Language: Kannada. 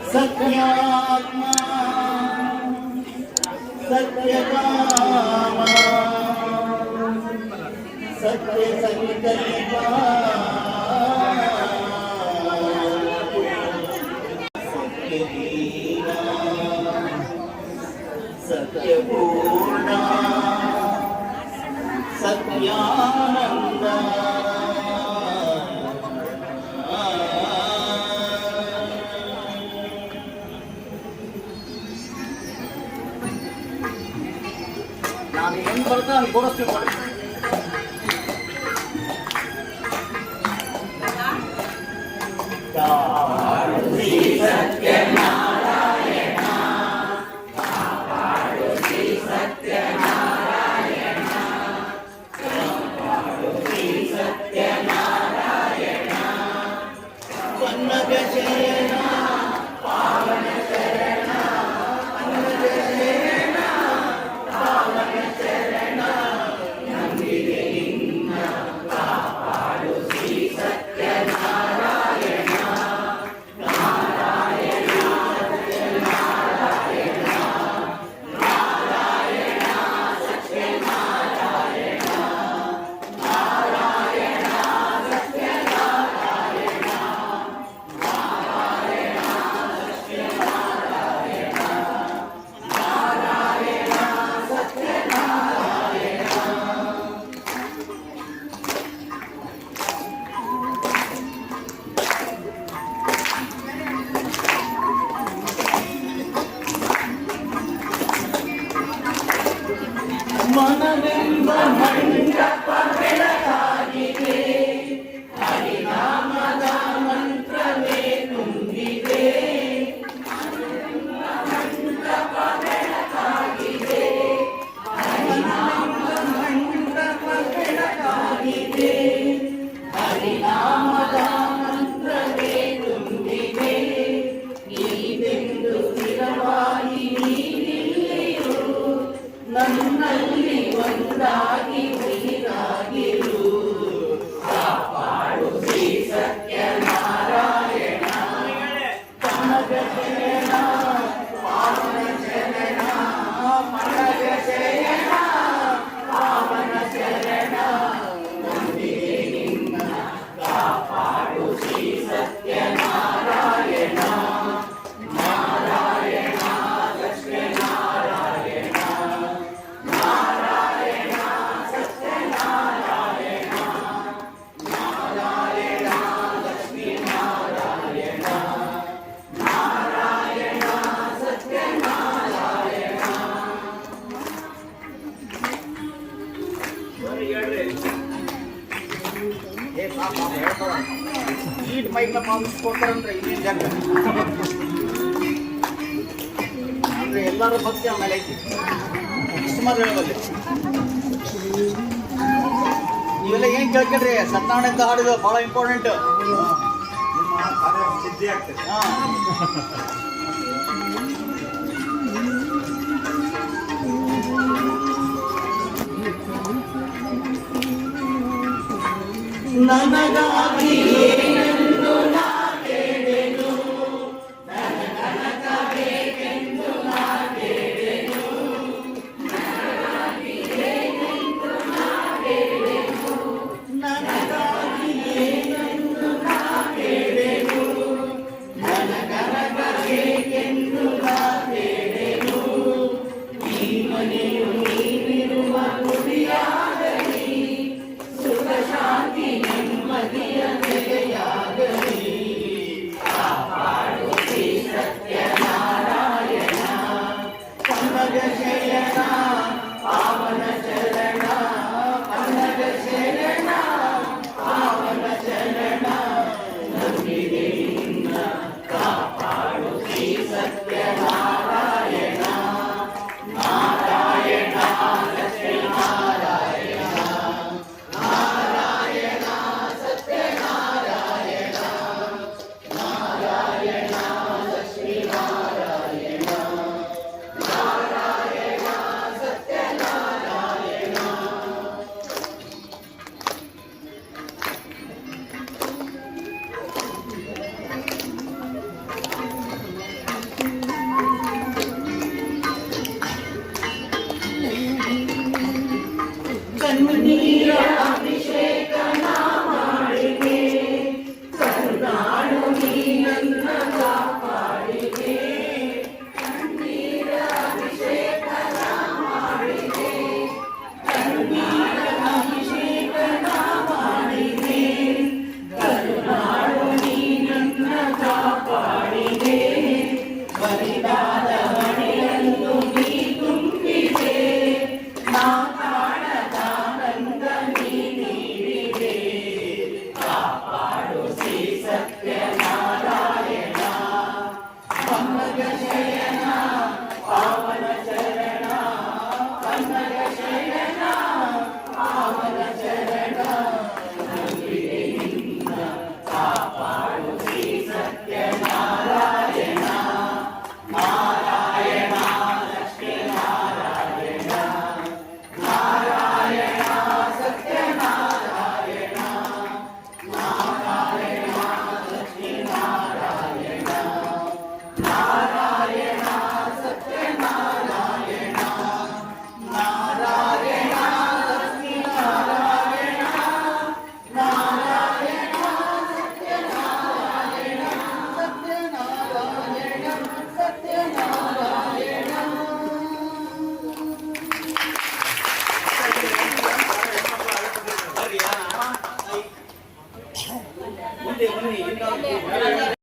सत्यात्मा सत्यकाम सत्य संकल्पा सत्यहीना सत्यपूर्णा सत्यानंदा ನಾನು ಏನು ಬರುತ್ತೆ ನಾನು ತೋರಿಸ್ತೀನಿ ನೋಡಿ. ಶ್ರೀ ಸತ್ಯನಾರಾಯಣ ಕಾಪಾಡು ಶ್ರೀ ಸತ್ಯನಾರಾಯಣ ಕಾಪಾಡು ಶ್ರೀ ಸತ್ಯನಾರಾಯಣ ಪನ್ನಗ ಶರಣ ಪಾವನ ಶರಣ ಪನ್ನಗ ಶರಣ ಪಾವನ ಶರಣ ನಂಬಿದೆ ನಿನ್ನ ಕಾಪಾಡು ಶ್ರೀ ಸತ್ಯನಾರಾಯಣ ನಾರಾಯಣ ಸತ್ಯನಾರಾಯಣ ನಾರಾಯಣ ಸತ್ಯನಾರಾಯಣ ನಾರಾಯಣ ಸತ್ಯನಾರಾಯಣ ನಾರಾಯಣ ಸತ್ಯನಾರಾಯಣ ನಾರಾಯಣ ಸತ್ಯನಾರಾಯಣ. ಮನವೆಂಬ ಮಂಟಪ ಬೆಳಕಾಗಿದೆ ಹರಿನಾಮದ ಮಂತ್ರವೇ ತುಂಬಿದೆ ಮಂಟಪ ಬೆಳಕಾಗಿದೆ ಹರಿನಾಮದ ಮಂಟಪ ಬೆಳಕಾಗಿದೆ ಹರಿನಾಮದ ಮಂತ್ರವೇ ತುಂಬಿದೆ ನೀವೆಂದು ಸ್ಥಿರವಾಗಿ ನೀನಿಲ್ಲಿರು ನನ್ನಲ್ಲಿ ಒಂದಾಗಿ ಉಸಿರಾಗಿರು ಕಾಪಾಡು ಶ್ರೀ ಸತ್ಯನಾರಾಯಣ ಕನಕ ಶರಣ ಪಾವನ ಶರಣ ಮನಗ ಶರಣ ಪಾವನ ಶರಣ ನಂಬಿದೆ ನಿನ್ನ ಕಾಪಾಡು ಶ್ರೀ ಸತ್ಯನಾರಾಯಣ ನಾರಾಯಣ ಲಕ್ಷ್ಮೀನಾರಾಯಣ ನಾರಾಯಣ ಸತ್ಯನಾರಾಯಣ ನಾರಾಯಣ ಲಕ್ಷ್ಮೀನಾರಾಯಣ ನಾರಾಯಣ ಸತ್ಯನಾರಾಯಣ. ಈಟ್ ಮೈಕ್ನ ಪಾಲಿಸ್ ಕೊಡ್ತಾರಂದ್ರೆ ಇನ್ನೇನು ಜಾಗ ಅಂದ್ರೆ ಎಲ್ಲರ ಭಕ್ತಿ ಆಮೇಲೆ ಐತಿ ಇಷ್ಟು ಮಾತ್ರ ಹೇಳಬಲ್ಲೆ. ನೀವೆಲ್ಲ ಏನ್ ಕೇಳ್ಕೊಂಡ್ರಿ ಸತ್ಯನಾರಾಯಣ ಅಂತ ಹಾಡಿದ ಬಹಳ ಇಂಪಾರ್ಟೆಂಟ್. ಸಿದ್ಧಿ ಆಗ್ತದೆ. ನನಗಾಗಿ ಏನೆಂದು ನಾ ಕೇಳೆನು ನನಗನಕ ಬೇಕೆಂದು ನಾ ಕೇಳೆನು ನನಗಾಗಿ ಏನೆಂದು ನಾ ಕೇಳೆನು ನನಗಾಗಿ ಏನೆಂದು ನಾ ಕೇಳೆನು ನನಗನಕ ಬೇಕೆಂದು ನಾ ಕೇಳೆನು ಈ ಮನೆಯು ನೀವಿರುವ ಗುಡಿಯಾಗಲಿ ಸುಖ ಶಾಂತಿ ನೆಮ್ಮದಿಯ ನೆಲೆಯಾಗಲಿ ಬಂದ